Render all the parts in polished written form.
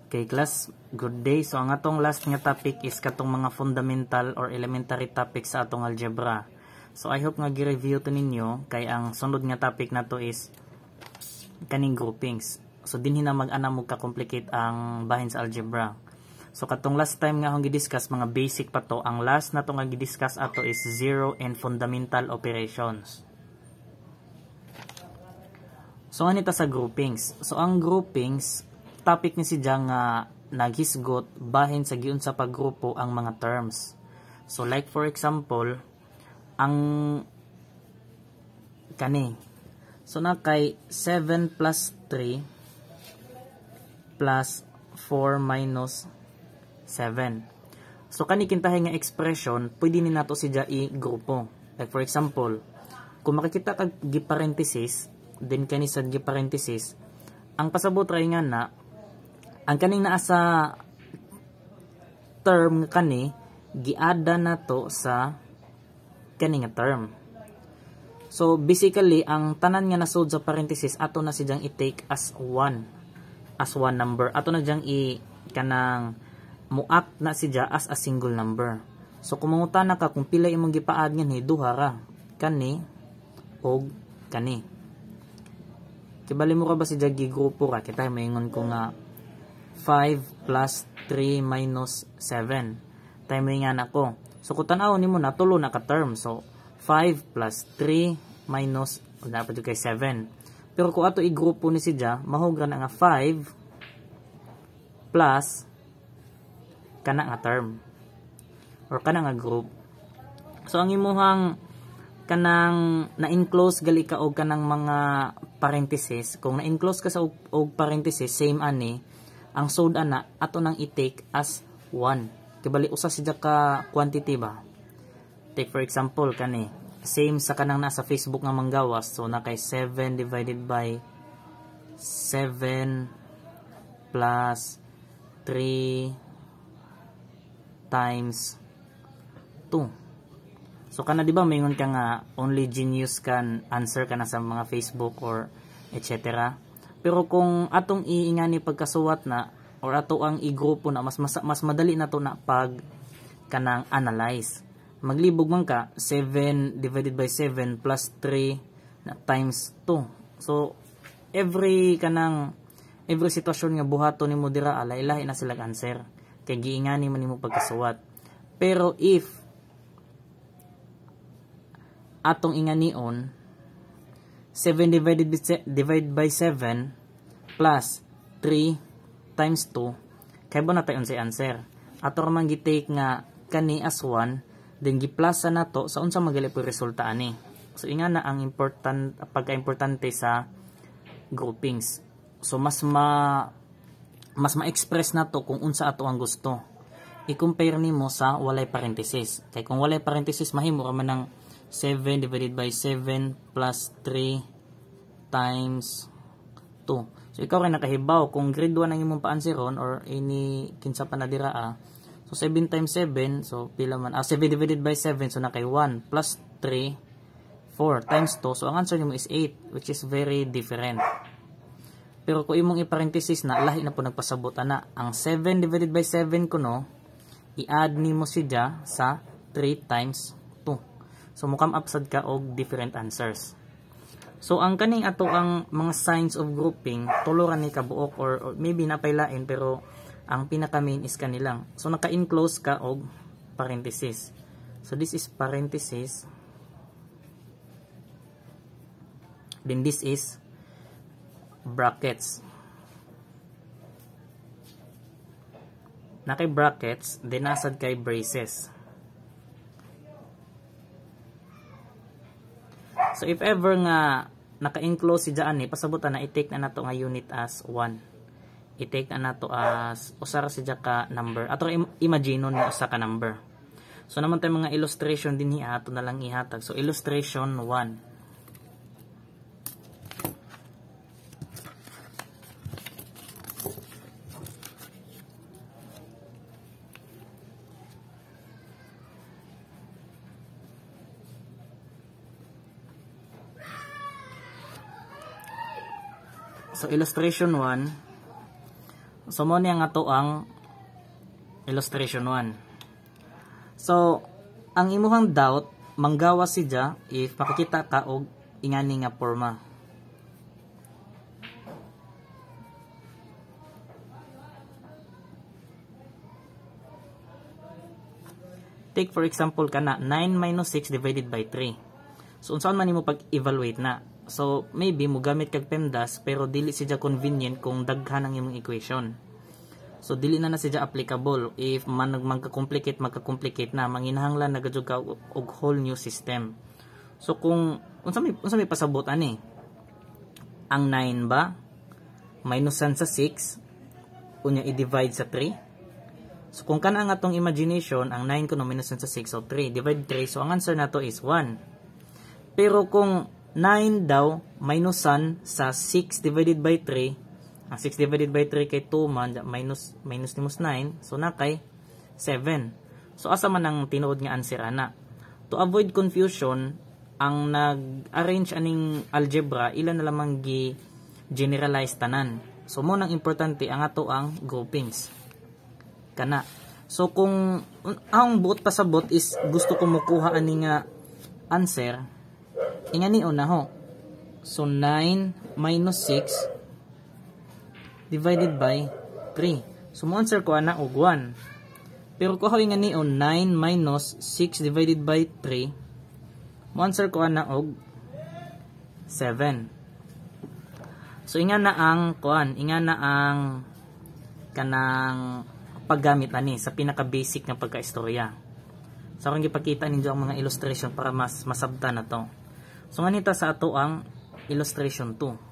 Okay, class, good day. So, ang atong last nga topic is katong mga fundamental or elementary topics sa atong algebra. So, I hope nga gi-review to ninyo, kay ang sunod nga topic na to is kaning groupings. So, dinhi na mag-ana mo ka-complicate ang bahin sa algebra. So, katong last time nga akong gi-discuss, mga basic pa to. Ang last na to nga gi-discuss ato is zero and fundamental operations. So, anita sa groupings. So, ang groupings, topic ni si Jang nga naghisgot bahin sa giun sa paggrupo ang mga terms. So like for example, ang kani. So na kay 7 plus 3 plus 4 minus 7. So kani kintahay nga expression, pwede ni nato si Jang i-grupo. Like for example, kung makikita kag gi-parenthesis, then kani sa gi-parenthesis, ang pasabot ray nga na ang kaning naa sa term kani giada na to sa kani nga term. So basically ang tanan nga nasud sa parenthesis ato na siyang i-take as one number. Ato na diyang kanang muak na siya as a single number. So kung mangutana ka kung pila imong gipaad nga duha ra, kani og kani. Kibali mo ka ba siya gigrupo ra? Kita maingon ko nga 5 plus 3 minus 7. Tayo mo nga nako. So, kung tanaw ni mo na, tulo na ka-term. So, 5 plus 3 minus, dapat yung kay 7. Pero kung ato i-grupo ni si Ja, mahugra na nga 5 plus kana nga term. Or kana nga group. So, ang imuhang kanang na-enclose gali ka og kanang mga parenthesis. Kung na-enclose ka sa og parenthesis, same ani, ang sod ana ato nang i-take as 1. Kibali usa siya ka quantity ba? Take for example kani, same sa kanang nasa Facebook nga manggawas. So na kay 7 divided by 7 plus 3 times 2. So kana di ba mayingon ka nga only genius can answer kana sa mga Facebook or etc. Pero kung atong iingani pagkasuwat na or ato ang i-grupo na mas madali na to na pag kanang analyze. Maglibog man ka 7 divided by 7 plus 3 na times 2. So every sitwasyon nga buhaton nimo dira lahi-lahi na sila answer. Kay giingani man nimo pagkasuwat. Pero if atong inganion 7 divided by 7 plus 3 times 2 kay ba na tayo sa answer. Ato ra man gi-take nga kani as 1 then gi-plus na to sa unsa magali po resulta ani. So ingana ang pagka-importante sa groupings. So mas ma-express na to kung unsa ato ang gusto. I-compare nimo sa walay parenthesis. Kay kung walay parenthesis mahimo ra man ng 7 divided by 7 plus 3 times 2. So, ikaw rin nakahibaw. Kung grade 1 ang imong pa-answeron or any kinsa pa na dira so, 7 times 7. So, pila man. 7 divided by 7. So, na kay 1 plus 3, 4 times 2. So, ang answer nimo is 8 which is very different. Pero kung imong i-parenthesis na, lahi na po nagpasabot na. Ang 7 divided by 7 kuno, i-add nimo siya sa 3 times so, mukam upsad ka og different answers. So, ang kaning ato ang mga signs of grouping, tuloran ni kabuok or maybe napailain pero ang pinaka-main is kanilang. So, naka-enclose ka og parenthesis. So, this is parenthesis. Then, this is brackets. Naka-brackets, then nasad kay braces. So, if ever nga naka-enclose si Jaan pasabutan na i-take na nato nga unit as 1. I-take na nato as usara si ka number. Ato imagine nun usa ka number. So, naman tayo mga illustration din ato na lang ihatag. So, illustration 1. So, illustration 1. So So mo ni ang ato ang illustration 1. So ang imuhang doubt manggawas siya if makikita ka og ingani nga porma. Take for example kana 9 minus 6 divided by 3. So unsaon man nimo pag-evaluate na. So maybe mo gamit kag PEMDAS pero dili siya convenient kung daghan ang imong equation. So dili na siya applicable if magka-complicate na manginahanglan na gajud ka og whole new system. So kung unsa may pasabot ani? Ang 9 ba minus sa 6 unya i-divide sa 3. So kung kana ang atong imagination, ang 9 kuno minus sa 6, so 3 divide 3, so ang answer nato is 1. Pero kung 9 daw minusan sa 6 divided by 3, ang 6 divided by 3 kay 2 man, minus 9, so na kay 7. So asa man ang tinuod nga answer ana? To avoid confusion, ang nag-arrange aning algebra, ilan na lamang gi-generalize tanan. So mo nang importante ang ato ang groupings. Kana. So kung ang buot pasabot is gusto ko makuha ani nga answer, ingani una ho. So 9 minus 6 divided by 3. So mo answer ko ana og 1. Pero ko ingani on 9 minus 6 divided by 3, mo answer ko ana og 7. So ingana ang kanang paggamit ani sa pinaka-basic nga pagka-istorya. So akong gipakita ninyo ang mga illustration para mas masabtan na to. So nganita sa ato ang illustration 2.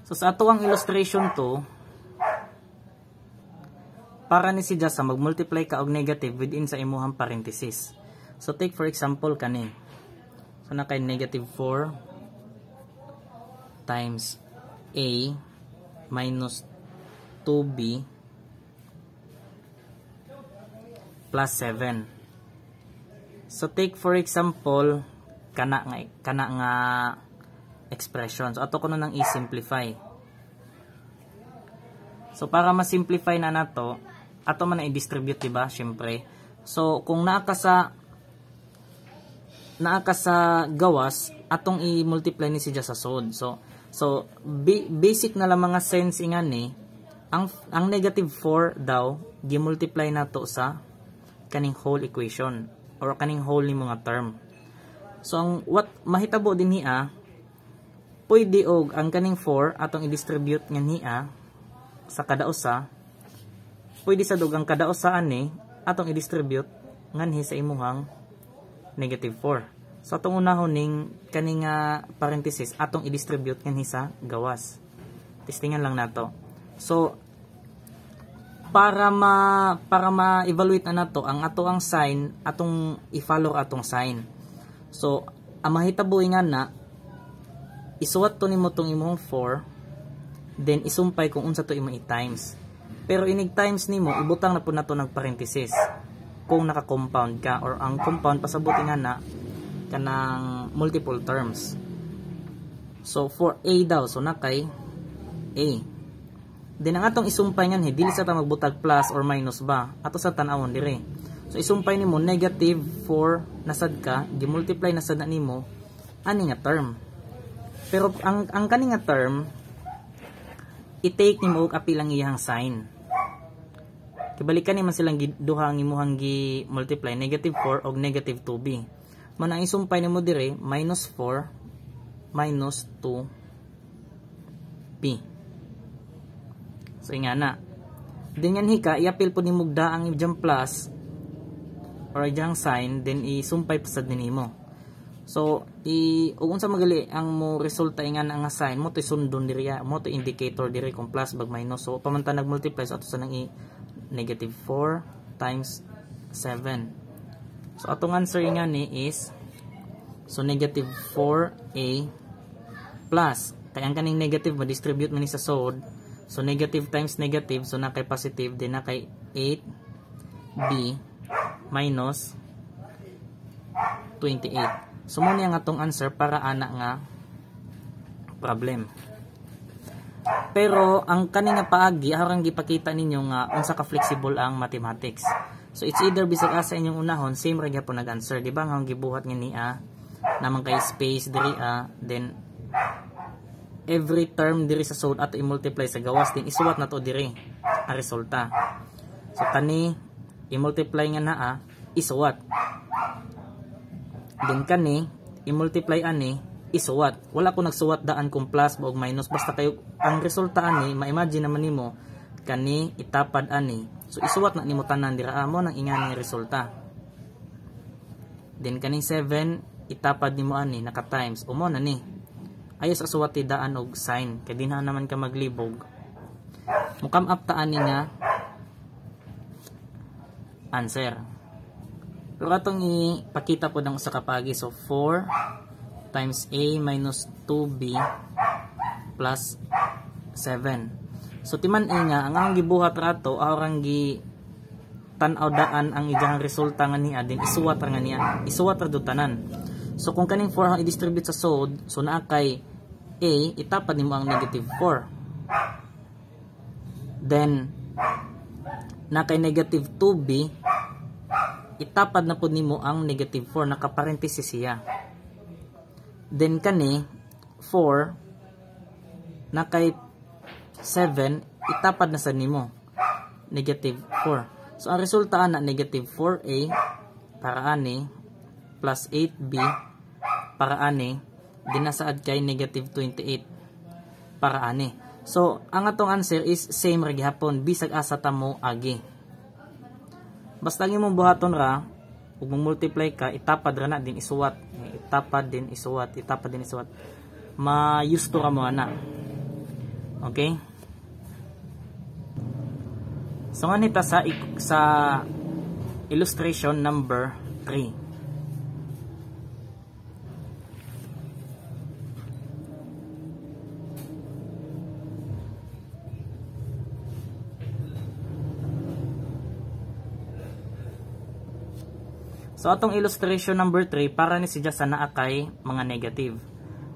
So sa ato ang illustration 2, para ni siya sa mag-multiply ka og negative within sa imuhang parenthesis. So take for example kani. So na kay negative 4 times A minus 2B plus 7. So take for example kana nga expression. So ato ko nang i-simplify. So para ma-simplify na nato, ato man na i-distribute, diba? Syempre. So kung naa ka sa gawas, atong i-multiply ni siya sa sod. So basic na lang mga sense ingani, ang negative 4 daw gi-multiply nato sa kaning whole equation or kaning whole ni mga term. So ang what mahitabo din niya, pwede og ang kaning 4 atong i-distribute nga niya sa kada usa, pwede sa dugang kada usa ani atong i-distribute nganhi sa imuhang negative 4. So atong unahon ning kaning parenthesis atong i-distribute nganhi sa gawas. Testingan lang nato. So para ma-evaluate na nato ang ato ang sign, atong i-follow atong sign. So ang mahitabo nga na isuwat to nimo tong imong 4, then isumpay kung unsa to imo i-times. Pero inig times nimo ibutang na pud nato nag parenthesis kung naka-compound ka, or ang compound pasabot nga na kanang multiple terms. So for A daw, so na kay A. Then ang atong isumpay nga dili sa ta magbutag plus or minus ba, ato sa tan-awon dire. So isumpay nimo negative 4 nasad ka, gi-multiply nasad na nimo ani nga term. Pero ang kani nga term i-take nimo og apilang iyang sign. Kibalikan naman silang duha ang imuhang gi-multiply, negative 4 og negative 2b. Man ang isumpay nimo dire minus 4 minus 2b. So ingana. Then hika i-apil po nimo da ang ijang plus or ijang sign, then isumpay pa sad nimo. So ug unsa magali ang mo resulta ingana nga sign mo to sundon diri, mo to indicator diri kung plus bag minus. So pamanta nag-multiply so ato sa nang negative 4 times 7. So atong answer nga ni is so negative 4a plus kay ang kaning negative ma-distribute man ni sa sod. So negative times negative, so na kay positive, din na kay 8b minus 28. So mo niya nga tong answer para ana nga problem. Pero ang kaninga paagi harang gipakita ninyo nga unsa ka flexible ang mathematics. So it's either bisag asa inyong unahon same ra gyapon nag-answer, di ba? Nga gibuhat nga niya naman kay space diri then every term diri sa sod ato i-multiply sa gawas din isuwat na to diri ang resulta. So kani i-multiply nga naa isuwat. Then kani i-multiply ani isuwat. Wala ko nagsuwat daan kung plus o minus, basta kayo ang resulta ani ma-imagine naman nimo kani itapad ani. So isuwat na nimo tanan dira mo nang ingani resulta. Then kani 7 itapad nimo ani naka times umo na ni. Ayos asuwat ti daan og sign kay dinha naman ka maglibog. Mukam up ta ani nga answer. Pero atong ipakita po ng usa ka pagi. So 4 times A minus 2B plus 7. So timan nga ang gibuhat rato arang gi tan-aw daan ang ijang resulta nga niya din isuwat ra nga niya. Isuwat ra do tanan. So kung kaning 4 ang i-distribute sa sod, so naa kay A itapad nimo ang negative 4. Then na kay negative 2B itapad na po nimo ang negative 4, naka-parenthesis siya. Then kani 4 na kay 7 itapad na sa nimo negative 4. So ang resulta na negative 4A para ani plus 8B para ani dinasaad kay negative 28 para ani. So ang atong answer is same ra gihapon bisag asa ta mo agi. Basta ang imong buhaton ra ug multiply ka itapad ra na din isuwat, itapad din isuwat, itapad din isuwat. Ma-used to ra mo ana. Okay? So nganita sa illustration number 3. So atong illustration number 3 para ni siya sa naa kay mga negative.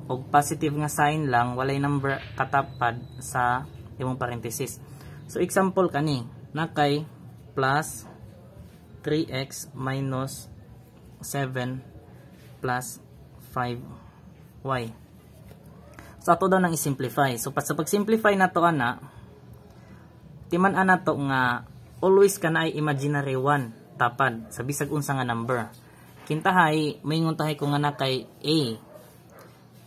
Og positive nga sign lang walay number katapad sa imong parenthesis. So example kani na kay plus 3x minus 7 plus 5y. So ato daw nang i-simplify. So sa pag-simplify nato ana timan ana to nga always kana ay imaginary 1 tapad sa bisag unsa nga number. Kintahay maingon tahay ko nga na kay A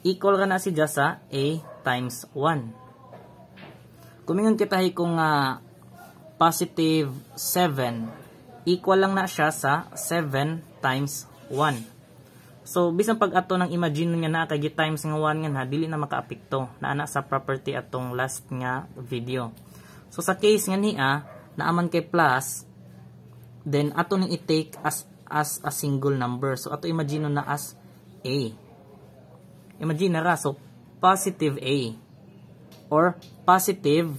equal ra na si sa A times 1. Kumingon kitahay ko nga positive 7 equal lang na siya sa 7 times 1. So bisan pag ato nang imagine nga na kay times nga 1 nga na dili na makaapekto na ana sa property atong last nga video. So sa case nga niya naaman kay plus then ato ning i-take as a single number. So ato imagine na as A. Imagine na ra so positive A or positive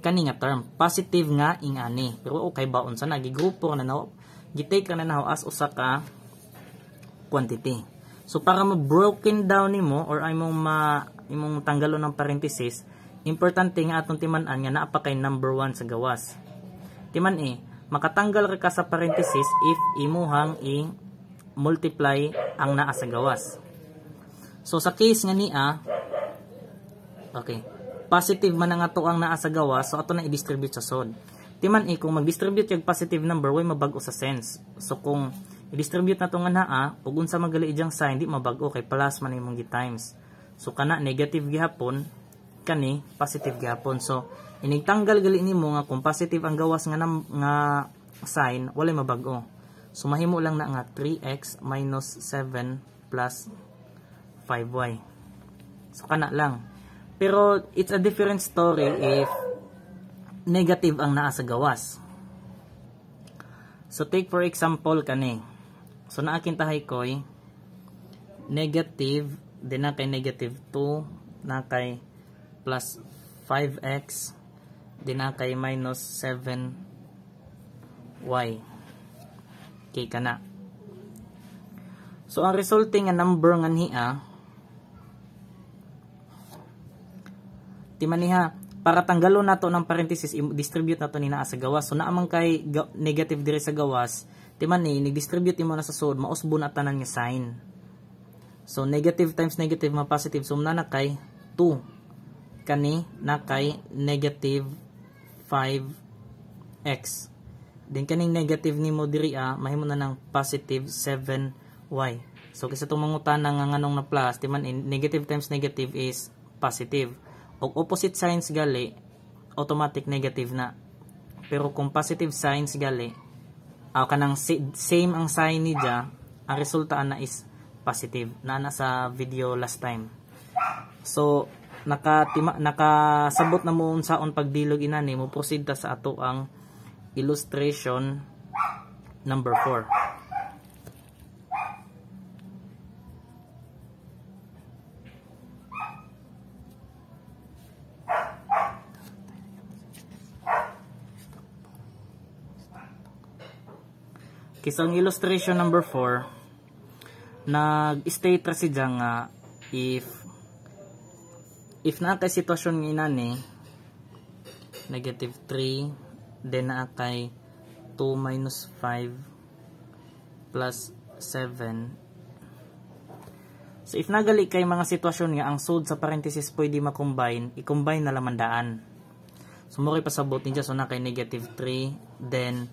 kani nga term. Positive nga ingani. Pero okay ba unsa na gigrupo na naho gi-take ra na naho as usa ka quantity. So para ma-broken down nimo or imong tanggalon ng parenthesis, importante nga atong timan-an nga naa pa kay number 1 sa gawas. Timan makatanggal ka sa parenthesis if imuhang i-multiply ang naa sa gawas. So sa case nga niya, okay, positive man nga to ang naa sa gawas, so ato na i-distribute sa sod. Timan kung mag-distribute yung positive number, way mabago sa sense. So kung i-distribute na to nga naa, ug unsa magali ijang sign, di mabago kay plus man imong gi-times. So kana negative gihapon, kani positive gihapon. So inigtanggal gali nimo nga kung positive ang gawas nga sign walay mabago. So mahimo lang na nga 3x minus 7 plus 5y. So kana lang. Pero it's a different story if negative ang naa sa gawas. So take for example kani. So naa kintahay koy negative din na kay negative 2 na kay plus 5x din na kay minus 7y. Okay ka na. So ang resulting nga number nga niya timaniha para tanggalon nato ng parenthesis distribute nato ni naa sa gawas. So naamang kay negative dire sa gawas, timani nig-distribute mo na sa sud mausbo na tanan nga sign. So negative times negative ma positive, so na kay 2 kani na kay negative 5x. Then kaning negative nimo diri mahimo na ng positive 7y. So kasi itong mangutana nga nganong na plus, timan negative times negative is positive. O opposite signs gali, automatic negative na. Pero kung positive signs gali, kanang same ang sign ni dia, ang resulta na is positive. Na sa video last time. So nakasabot na mo unsaon pagbilog inani, mo proceed ta sa ato ang illustration number 4. Okay, so ang illustration number 4, nag-state ra siya nga if na kay sitwasyon ng inani negative 3, then na kay 2 minus 5 plus 7. So if nagali kay mga sitwasyon nga ang sud sa parenthesis pwede ma-combine, i-combine na lamandaan. So mo kay pasabot niya, so na kay negative 3, then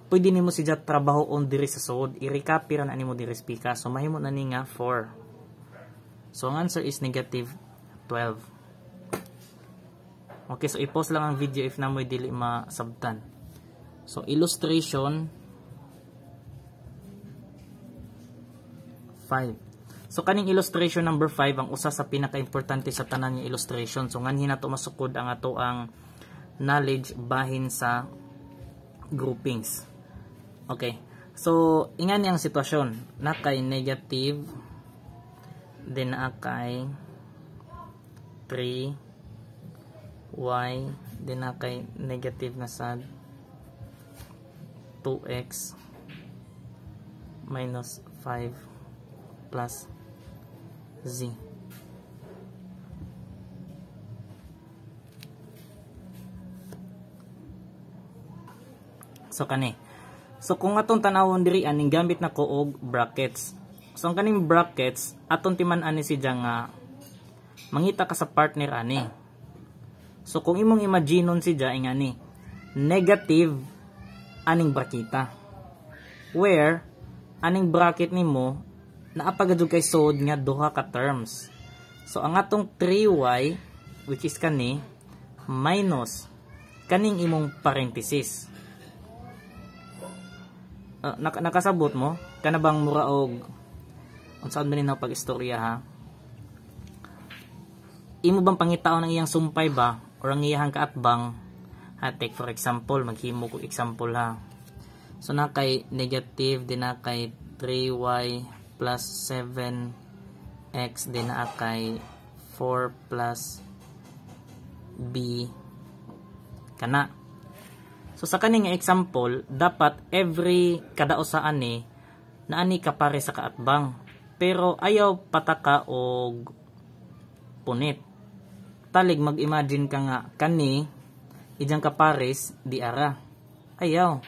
pwede nimo siya trabaho on diri sa sud, i-recopy ra na nimo diri spika. So mahimo na ni nga 4. So ang answer is negative 12. Okay, so i-pause lang ang video if namoy dili masabtan. So illustration 5. So kaning illustration number 5 ang usa sa pinaka-importante sa tanan nga illustration. So nganhi nato masukod ang ato ang knowledge bahin sa groupings. Okay. So ingan yang sitwasyon, na kay negative, then na kay 3y, then na kay negative na sad 2x minus 5 plus z. So kani. So kung atong tanawon diri aning gamit na ko og brackets. So ang kaning brackets aton timan ani siya nga mangita ka sa partner ani. So kung imong imaginon siya ingani negative aning brakita. Where aning bracket nimo naapagad kay sod nga duha ka terms. So ang atong 3y which is kani minus kaning imong parenthesis. Nakasabot mo kana bang mura og unsaon man ni pag-istorya ha? Imo bang pangitaon ang iyang sumpay ba or ang iyang kaatbang? Take for example, maghimo ko example ha. So na kay negative din na kay 3y plus 7x din na kay 4 plus b kana. So sa kaning example, dapat every kada usa ani na ani ka pare sa kaatbang. Pero ayaw pataka og punit. Talig mag-imagine ka nga kani ijang ka pares di ara. Ayaw.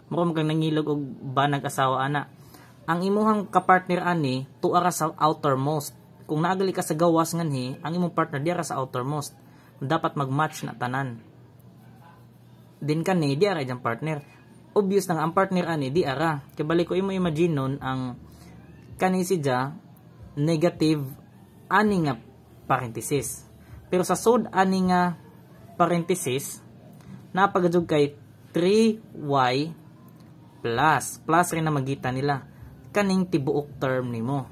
Mura kang nangilog og banag asawa ana. Ang imuhang kapartner ani tuara sa outermost. Kung naagali ka sa gawas nganhi, ang imong partner di ara sa outermost. Dapat mag-match na tanan. Din kani di ara ijang partner. Obvious na nga ang partner ani di ara. Kay balik ko imo imagine nun ang kani siya negative ani nga parenthesis. Pero sa sud ani nga parenthesis napagadug kay 3y plus rin na magita nila kaning tibuok term nimo.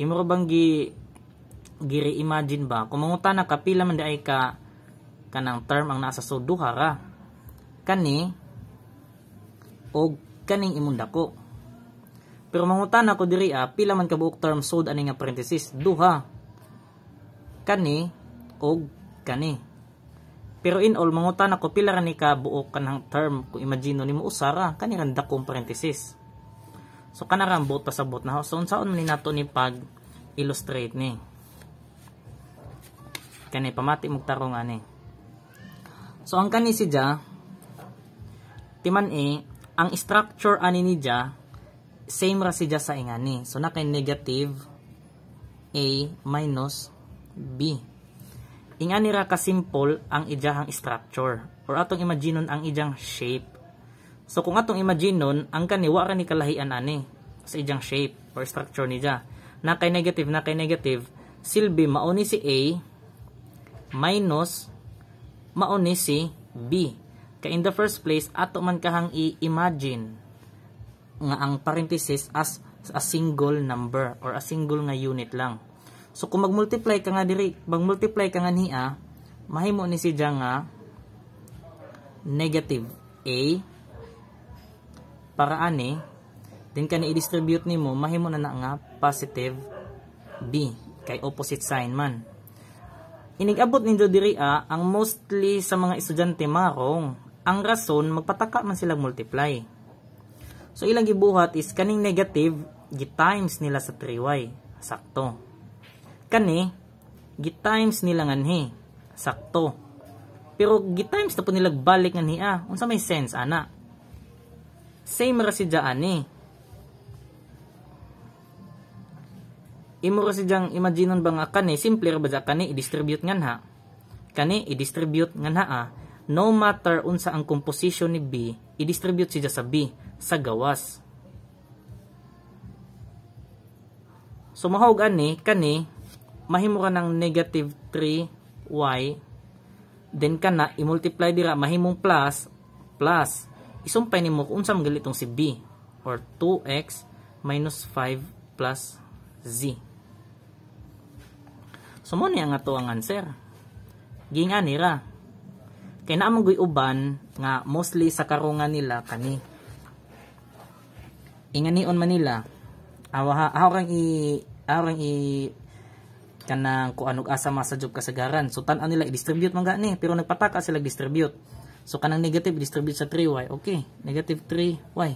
Imo bang giri imagine ba kung mangutana ka pila man di ay ka kanang term ang nasa sud duha ra kani og kaning imong dako. Pero mangutana ko diri pila man ka buok term sud ani nga parenthesis duha kani og kani. Pero in all mangutana ko pila ra ni ka buok kanang term kung imagine nimo usara kani ra dakong parenthesis. So kanarang both pasabot na. So unsaon man ni nato ni pag illustrate ni. Kani pamati mog tarong ani. So ang kani si ja timan ang structure ani ni ja same ra si ja sa ingani. So na kay negative A minus B. Ingani ra ka simple ang ijahang structure or atong imaginon ang ijang shape. So kung atong imaginon ang kani wa ra ni kalahian ani sa ijang shape or structure ni ja. Na kay negative silbi mao ni si A minus mao ni si B. Kay in the first place ato man kahang i-imagine nga ang parenthesis as a single number or a single nga unit lang. So kung mag-multiply ka nga diri, mag-multiply ka nga niya, mahimo ni si ja nga negative A para ani, then kani i-distribute nimo, mahimo na nga positive B kay opposite sign man. Inigabot ninyo diri ang mostly sa mga estudyante marong, ang rason magpataka man sila multiply. So ilang gibuhat is kaning negative gi-times nila sa 3y, sakto. Kani gi-times nila nganhi, sakto. Pero gi-times na po nila balik nganhi unsa may sense ana? Same ra si ja ani. Imo ra si jang imaginon ba nga kani simple ra ba ja kani i-distribute nganha? Kani i-distribute nganha no matter unsa ang composition ni B, i-distribute siya sa B sa gawas. So mahawag ani kani mahimo ka ng negative 3y, then kana i-multiply dira mahimong plus isumpay nimo kung unsa man gali itong si B or 2x minus 5 plus z. So mo ni ang ato ang answer. Gingani ra. Kay naa man guy uban nga mostly sa karungan nila kani. Inganion man nila. Arang i kanang kuanog asa masajob kasagaran. So tan-an nila i-distribute man gani pero nagpataka sila distribute. So kanang negative i-distribute sa 3y. Okay, negative 3y.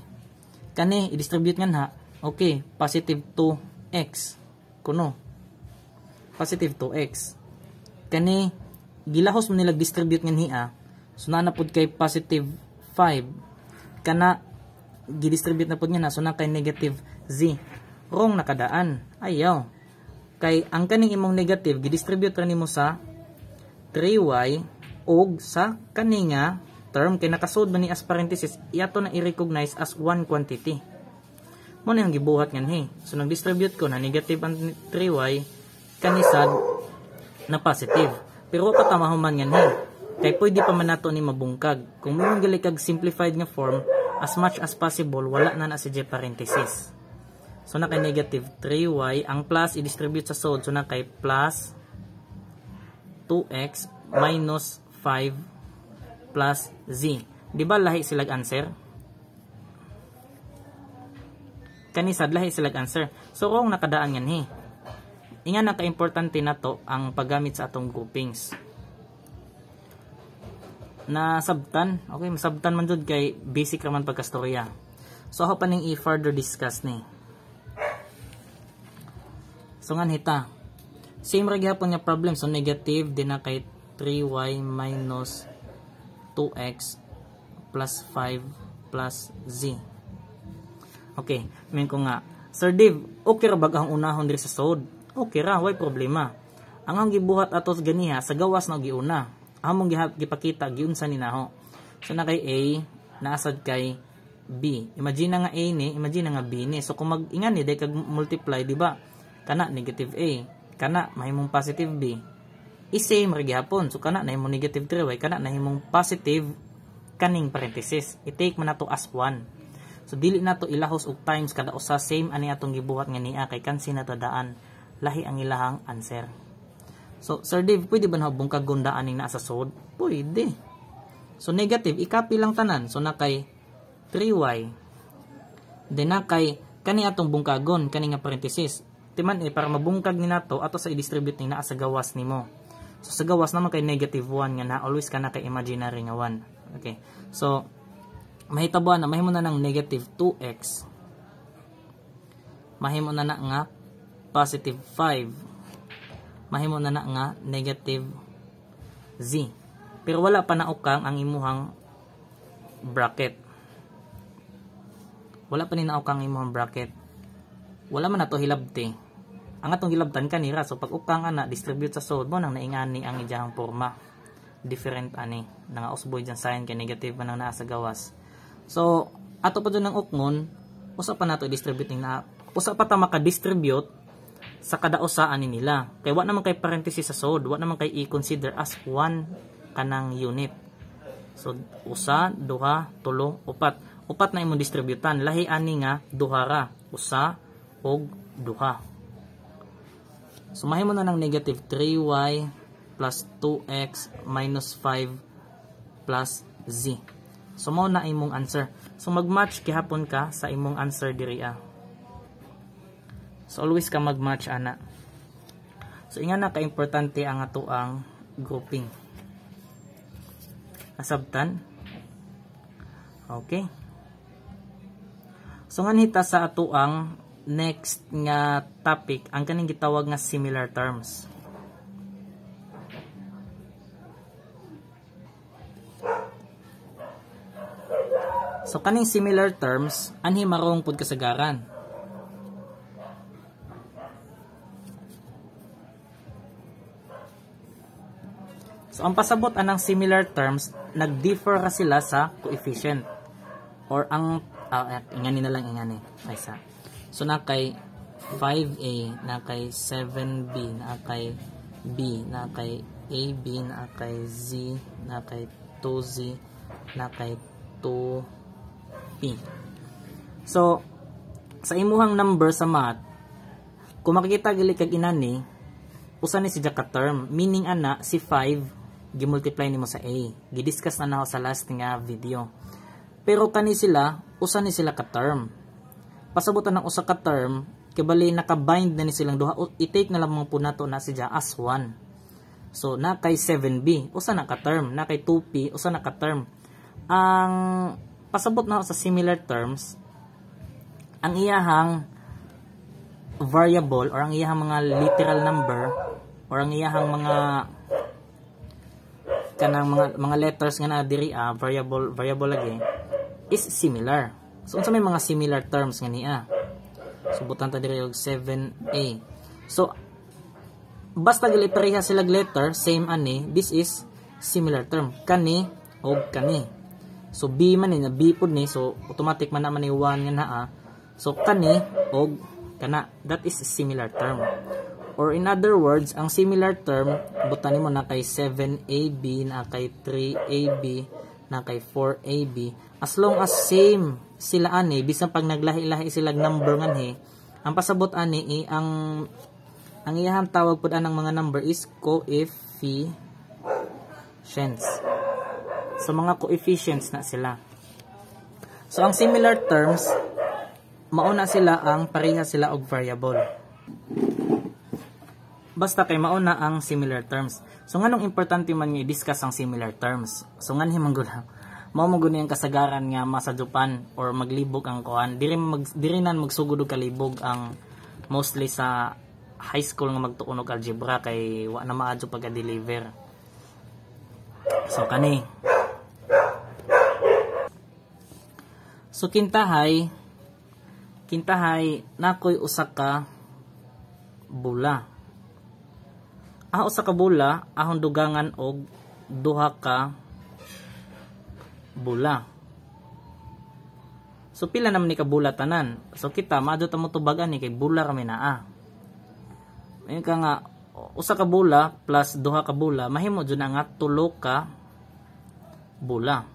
Kani i-distribute nganha. Okay, positive 2x. Kuno. Positive 2x. Kani gilahos mo nila distribute nganhi so na pud kay positive 5. Kana gi-distribute na pud niya na so na kay negative z. Wrong nakadaan. Ayaw. Kay ang kaning imong negative gi-distribute ra nimo sa 3y og sa kaninga term kay nakasud man ni as parenthesis iato na i-recognize as one quantity. Mo na ang gibuhat nganhi. So nag-distribute ko na negative ang 3y kanisad na positive. Pero wa pa tamahuman nganhi. Kay pwede pa man nato ni mabungkag. Kung mo gali kag simplified nga form as much as possible wala na si parenthesis. So na kay negative 3y, ang plus i-distribute sa sod. So na kay plus 2x minus 5 plus z. Di ba lahi silag answer? Kanisad lahi silag answer. So kung nakadaan yan ingan na ka-importante na to ang paggamit sa atong groupings. Na sabtan, okay, masabtan man jud kay basic raman pagkastorya. So ako pa ning i-further discuss ni. So nga hita. Same ra gyapon nga problem. So negative din na kay 3y minus 2x plus 5 plus z. Okay, min ko nga. Sir Dave, okay ra bag ang unahon diri sa sod? Okay ra, way problema. Ang gibuhat atos ganiha sa gawas na giuna. Among gipakita giunsa ni naho. So na kay A, naasad kay B. Imagine nga A ni, imagine nga B ni. So kung mag-ingan ni day kag multiply, di ba? Kana negative A, kana mahimong positive B. I-same ra gihapon. So kana nahimong negative 3y, kana nahimong positive kaning parenthesis. I-take man nato as 1. So dili nato ilahos og times kada usa same ani atong gibuhat nga niya kay kansi na tadaan lahi ang ilahang answer. So Sir Dave, pwede ba na bungkag gundaan ning naa sa sod? Pwede. So negative i-copy lang tanan. So na kay 3y. Then na kay kani atong bungkagon kani nga parenthesis. Timan para mabungkag ni nato ato sa i-distribute ni naa sa gawas nimo. So sa gawas naman kay negative 1 nga na always kana kay imaginary nga 1. Okay. So mahitabuan na mahimo na ng negative 2x mahimo na nga positive 5, mahimo na nga negative z. Pero wala pa naukang ang imuhang bracket. Wala pa ni naukang imuhang bracket. Wala man na to hilabti. Ang atong hilabtan kanira, so pag ukang ana distribute sa sod mo nang naingani ang ijahang forma. Different ani nga usboy dyan sign kay negative man ang naa sa gawas. So ato pa dun ng ukngon, usa pa nato i-distribute na usa pa ta maka-distribute sa kada usa ani nila. Kay wa naman kay parenthesis sa sod, wa naman kay i-consider as one kanang unit. So usa, duha, tulo, upat. Upat na imong distributan. Lahi ani nga duha ra, usa og duha. So mahimo na ng negative 3y plus 2x minus 5 plus z. So mao na imong answer. So mag-match gihapon ka sa imong answer diri ah. So always ka mag-match ana. So inga na ka-importante ang ato ang grouping. Nasabtan? Okay. So nganhita sa ato ang next nga topic, ang kaning gitawag nga similar terms. So kaning similar terms, anhi marong pud kasagaran. So ang pasabot anang similar terms, nag-differ ra sila sa coefficient. Or ang ingani na lang ingani. Ay sa. So na kay 5a, na kay 7b, na kay b, na kay ab, na kay z, na kay 2z, na kay 2p. So sa imuhang number sa math, kung makikita gali kag inani, usa ni si ka term, meaning ana si 5 gimultiply nimo sa a. Gidiscuss na nako sa last nga video. Pero kani sila, usa ni sila ka term. Pasabutan ng usa ka term, kibali naka-bind na ni silang duha. I-take na lamang po nato na siya as 1. So na kay 7b, usa na ka term, na kay 2p, usa na ka term. Ang pasabot na sa similar terms, ang iyahang variable or ang iyahang mga literal number or ang iyahang mga kanang mga letters nga na diri variable lagi is similar. So unsa may mga similar terms nga niya. Subutan ta diri og 7a. So basta gali pareha sila letter, same ani, this is similar term. Kani og kani. So b man ni, b pud ni, so automatic man naman ni 1 nga naa. So kani og kana, that is similar term. Or in other words, ang similar term, butanin mo na kay 7ab, na kay 3ab, na kay 4ab. As long as same sila ani, bisan pag naglahi-lahi sila number nganhi, ang pasabot ani ang iyahang tawag pud anang mga number is coefficients. So mga coefficients na sila. So ang similar terms, mauna sila ang pareha sila og variable. Basta kay mauna ang similar terms. So nganong importante man nga i-discuss ang similar terms. So nganhi man gud mao mo gud ang kasagaran nga masadupan or maglibog ang kuan. Diri nan magsugod og kalibog ang mostly sa high school nga magtuon og algebra kay wa na maadyo pagka-deliver. So kani. So kintahay nakoy usa ka bula. Usa ka bula ahon dugangan og duha ka bula. So pila naman ni ka bula tanan. So kita maadto ta mo tubagan ni kay bula ra may naa. Ayun ka nga usa ka bula plus duha ka bula mahimo jud nga tulo ka bula.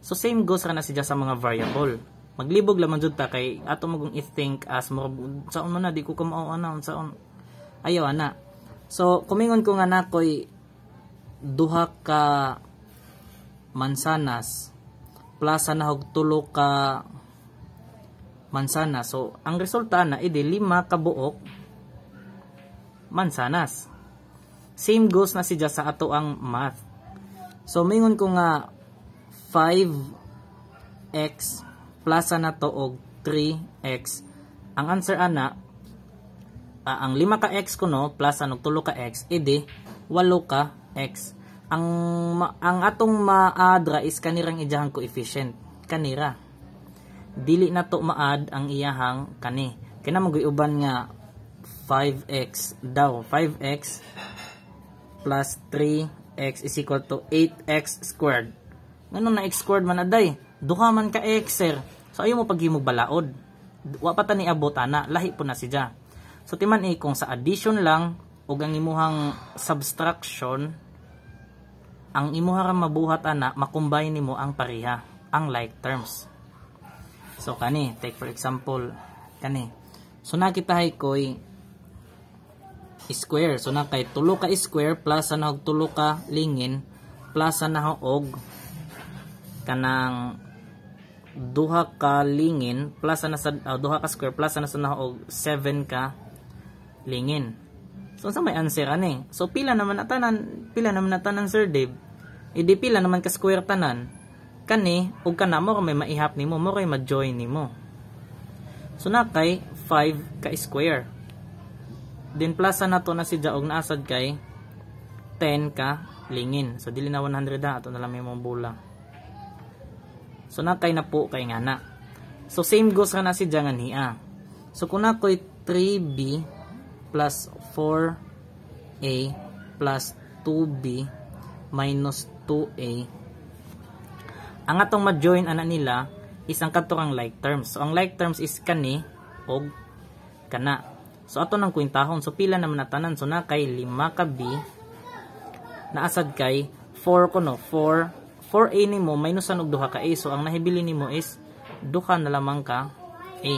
So same goes ra na siya sa mga variable. Maglibog lamang jud ta kay ato magong i-think as saon man na di ko ka mao ana saon. Ayaw ana. So kumingon ko nga nakoy duha ka mansanas plus na og tulo ka mansanas. So ang resulta na ide 5 ka buok mansanas. Same goes na siya sa ato ang math. So mingon ko nga 5x plus na to og 3x ang answer ana ang 5 ka x kuno plus anog 3 ka x edi 8 ka x. Ang atong maadra is kanirang ijahang coefficient kanira. Dili na to maad ang iyahang kani. Kina mag-uban nga 5x daw. 5x plus 3x is equal to 8x squared. Ngano na x squared man aday? Duha man ka x sir. So ayo mo paghimog balaod. Wa pa ta ni abot ana, lahi po na siya. So timan kung sa addition lang ug ang imuhang subtraction, ang imuha ra mabuhat ana, makombine nimo ang pareha, ang like terms. So kani, take for example, kani. So nakitahay koy square. So na kay 3 ka square plus ana og 3 ka lingin plus ana og kanang 2 ka lingin plus ana sa 2 ka square plus ana sa og 7 ka lingin. So sa may answer ani. So pila naman na tanan Sir Dave? Idi pila naman ka square tanan. Kani ug kana mo may maihap nimo, mo kay ma-join nimo. So na kay 5 ka square. Then plus na to na si og naasad kay 10 ka lingin. So dili na 100 na ato na lang may mong bulang. So na kay na po kay ngana. So same goes ka na si nga niya. So kung na koy 3b plus 4a plus 2b minus 2a, ang atong ma-join ana nila is ang katurang like terms. So ang like terms is kani og kana. So ato nang kwintahon. So pila naman na tanan. So na kay 5 ka b naasad kay 4 kuno 4a nimo minus og 2 ka a. So ang nahibili nimo is 2 na lamang ka a.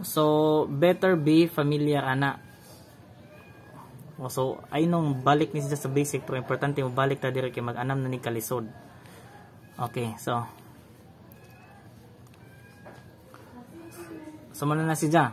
So better be familiar ana. So ay nung balik ni sa basic pero importante mo balik ta dire kay mag-anam na ni kalisod. Okay, so muna na siya.